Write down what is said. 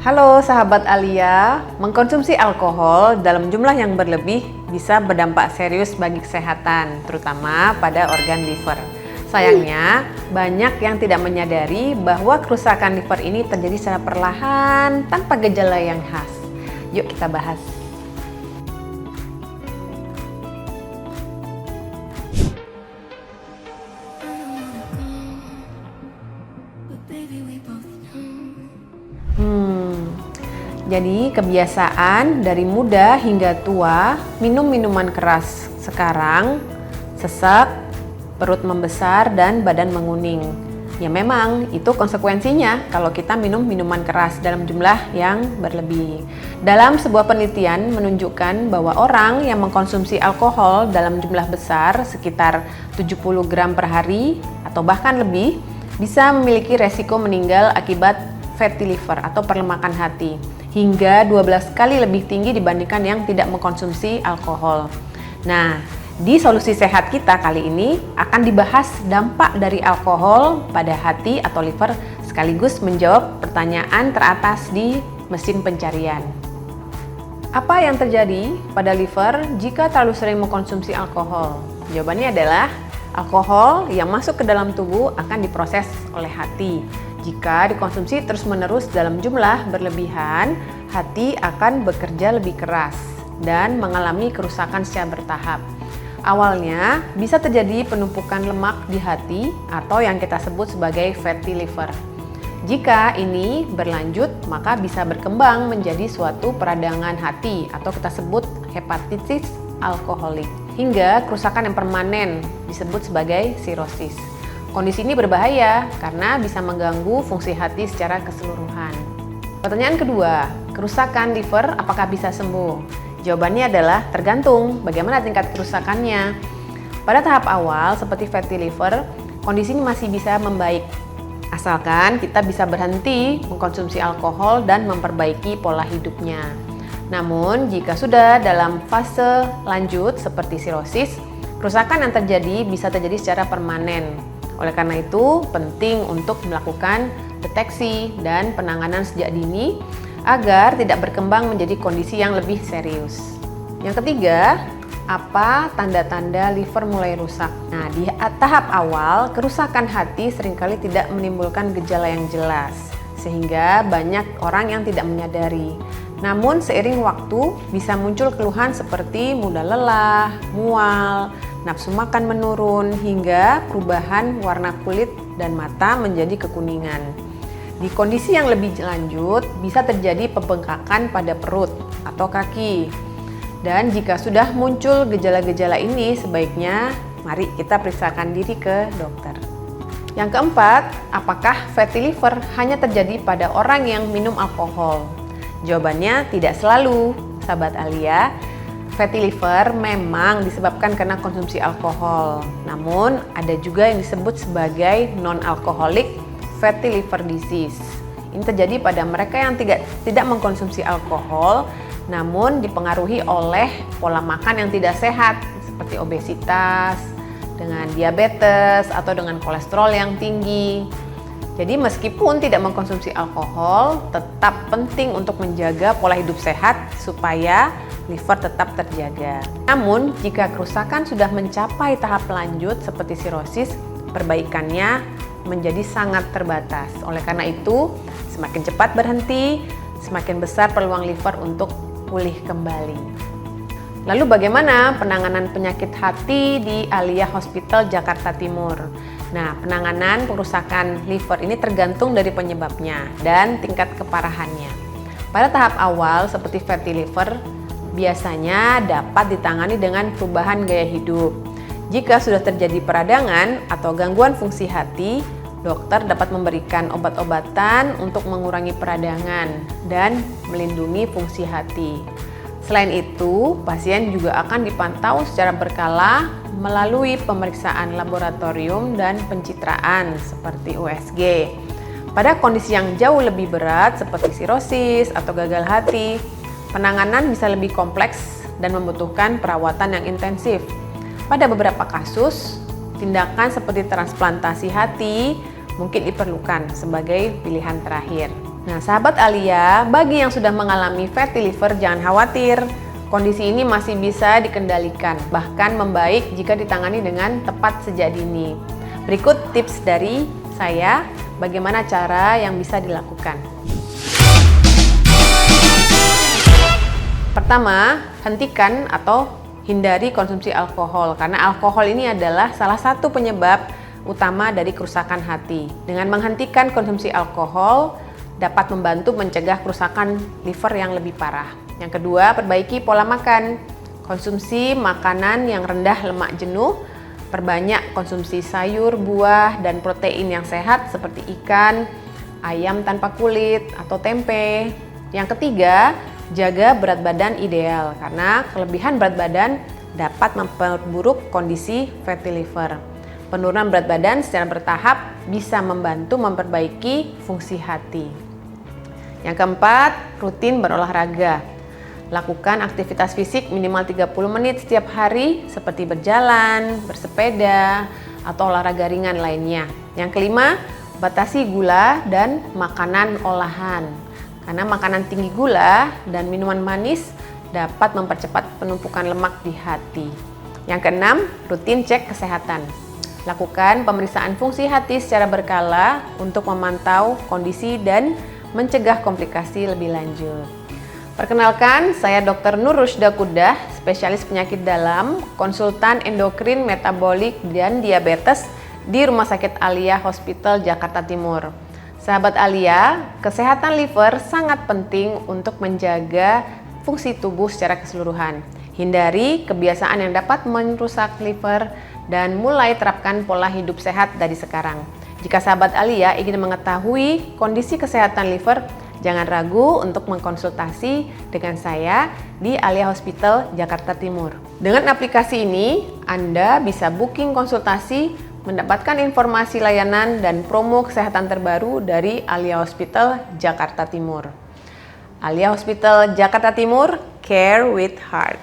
Halo sahabat Alia, mengkonsumsi alkohol dalam jumlah yang berlebih bisa berdampak serius bagi kesehatan, terutama pada organ liver. Sayangnya, banyak yang tidak menyadari bahwa kerusakan liver ini terjadi secara perlahan tanpa gejala yang khas. Yuk kita bahas. Jadi kebiasaan dari muda hingga tua minum minuman keras. Sekarang sesak, perut membesar dan badan menguning. Ya memang itu konsekuensinya kalau kita minum minuman keras dalam jumlah yang berlebih. Dalam sebuah penelitian menunjukkan bahwa orang yang mengkonsumsi alkohol dalam jumlah besar sekitar 70 gram per hari atau bahkan lebih bisa memiliki resiko meninggal akibat fatty liver atau perlemakan hati hingga 12 kali lebih tinggi dibandingkan yang tidak mengkonsumsi alkohol. Nah, di solusi sehat kita kali ini akan dibahas dampak dari alkohol pada hati atau liver sekaligus menjawab pertanyaan teratas di mesin pencarian. Apa yang terjadi pada liver jika terlalu sering mengkonsumsi alkohol? Jawabannya adalah alkohol yang masuk ke dalam tubuh akan diproses oleh hati. Jika dikonsumsi terus-menerus dalam jumlah berlebihan, hati akan bekerja lebih keras dan mengalami kerusakan secara bertahap. Awalnya bisa terjadi penumpukan lemak di hati atau yang kita sebut sebagai fatty liver. Jika ini berlanjut, maka bisa berkembang menjadi suatu peradangan hati atau kita sebut hepatitis alkoholik hingga kerusakan yang permanen disebut sebagai sirosis. Kondisi ini berbahaya karena bisa mengganggu fungsi hati secara keseluruhan. Pertanyaan kedua, kerusakan liver apakah bisa sembuh? Jawabannya adalah tergantung bagaimana tingkat kerusakannya. Pada tahap awal seperti fatty liver, kondisi ini masih bisa membaik. Asalkan kita bisa berhenti mengkonsumsi alkohol dan memperbaiki pola hidupnya. Namun jika sudah dalam fase lanjut seperti sirosis, kerusakan yang terjadi bisa terjadi secara permanen. Oleh karena itu, penting untuk melakukan deteksi dan penanganan sejak dini agar tidak berkembang menjadi kondisi yang lebih serius. Yang ketiga, apa tanda-tanda liver mulai rusak? Nah, di tahap awal, kerusakan hati seringkali tidak menimbulkan gejala yang jelas, sehingga banyak orang yang tidak menyadari. Namun, seiring waktu bisa muncul keluhan seperti mudah lelah, mual, nafsu makan menurun, hingga perubahan warna kulit dan mata menjadi kekuningan. Di kondisi yang lebih lanjut, bisa terjadi pembengkakan pada perut atau kaki. Dan jika sudah muncul gejala-gejala ini, sebaiknya mari kita periksakan diri ke dokter. Yang keempat, apakah fatty liver hanya terjadi pada orang yang minum alkohol? Jawabannya tidak selalu, sahabat Alia. Fatty liver memang disebabkan karena konsumsi alkohol. Namun ada juga yang disebut sebagai non-alcoholic fatty liver disease. Ini terjadi pada mereka yang tidak mengkonsumsi alkohol, namun dipengaruhi oleh pola makan yang tidak sehat seperti obesitas, dengan diabetes atau dengan kolesterol yang tinggi. Jadi meskipun tidak mengkonsumsi alkohol, tetap penting untuk menjaga pola hidup sehat supaya liver tetap terjaga. Namun, jika kerusakan sudah mencapai tahap lanjut seperti sirosis, perbaikannya menjadi sangat terbatas. Oleh karena itu, semakin cepat berhenti, semakin besar peluang liver untuk pulih kembali. Lalu bagaimana penanganan penyakit hati di Alia Hospital Jakarta Timur? Nah, penanganan kerusakan liver ini tergantung dari penyebabnya dan tingkat keparahannya. Pada tahap awal seperti fatty liver, biasanya dapat ditangani dengan perubahan gaya hidup. Jika sudah terjadi peradangan atau gangguan fungsi hati, dokter dapat memberikan obat-obatan untuk mengurangi peradangan dan melindungi fungsi hati. Selain itu, pasien juga akan dipantau secara berkala melalui pemeriksaan laboratorium dan pencitraan seperti USG. Pada kondisi yang jauh lebih berat seperti sirosis atau gagal hati, penanganan bisa lebih kompleks dan membutuhkan perawatan yang intensif. Pada beberapa kasus, tindakan seperti transplantasi hati mungkin diperlukan sebagai pilihan terakhir. Nah, sahabat Alia, bagi yang sudah mengalami fatty liver jangan khawatir. Kondisi ini masih bisa dikendalikan, bahkan membaik jika ditangani dengan tepat sejak dini. Berikut tips dari saya, bagaimana cara yang bisa dilakukan. Pertama, hentikan atau hindari konsumsi alkohol, karena alkohol ini adalah salah satu penyebab utama dari kerusakan hati. Dengan menghentikan konsumsi alkohol, dapat membantu mencegah kerusakan liver yang lebih parah. Yang kedua, perbaiki pola makan. Konsumsi makanan yang rendah lemak jenuh, perbanyak konsumsi sayur, buah, dan protein yang sehat seperti ikan, ayam tanpa kulit, atau tempe. Yang ketiga, jaga berat badan ideal, karena kelebihan berat badan dapat memperburuk kondisi fatty liver. Penurunan berat badan secara bertahap bisa membantu memperbaiki fungsi hati. Yang keempat, rutin berolahraga. Lakukan aktivitas fisik minimal 30 menit setiap hari seperti berjalan, bersepeda, atau olahraga ringan lainnya. Yang kelima, batasi gula dan makanan olahan. Karena makanan tinggi gula dan minuman manis dapat mempercepat penumpukan lemak di hati. Yang keenam, rutin cek kesehatan. Lakukan pemeriksaan fungsi hati secara berkala untuk memantau kondisi dan mencegah komplikasi lebih lanjut. Perkenalkan, saya Dr. Nur Rusda Kudah, spesialis penyakit dalam, konsultan endokrin, metabolik, dan diabetes di Rumah Sakit Alia Hospital Jakarta Timur. Sahabat Alia, kesehatan liver sangat penting untuk menjaga fungsi tubuh secara keseluruhan. Hindari kebiasaan yang dapat merusak liver dan mulai terapkan pola hidup sehat dari sekarang. Jika sahabat Alia ingin mengetahui kondisi kesehatan liver, jangan ragu untuk mengkonsultasi dengan saya di Alia Hospital Jakarta Timur. Dengan aplikasi ini, Anda bisa booking konsultasi, mendapatkan informasi layanan dan promo kesehatan terbaru dari Alia Hospital Jakarta Timur. Alia Hospital Jakarta Timur, care with heart.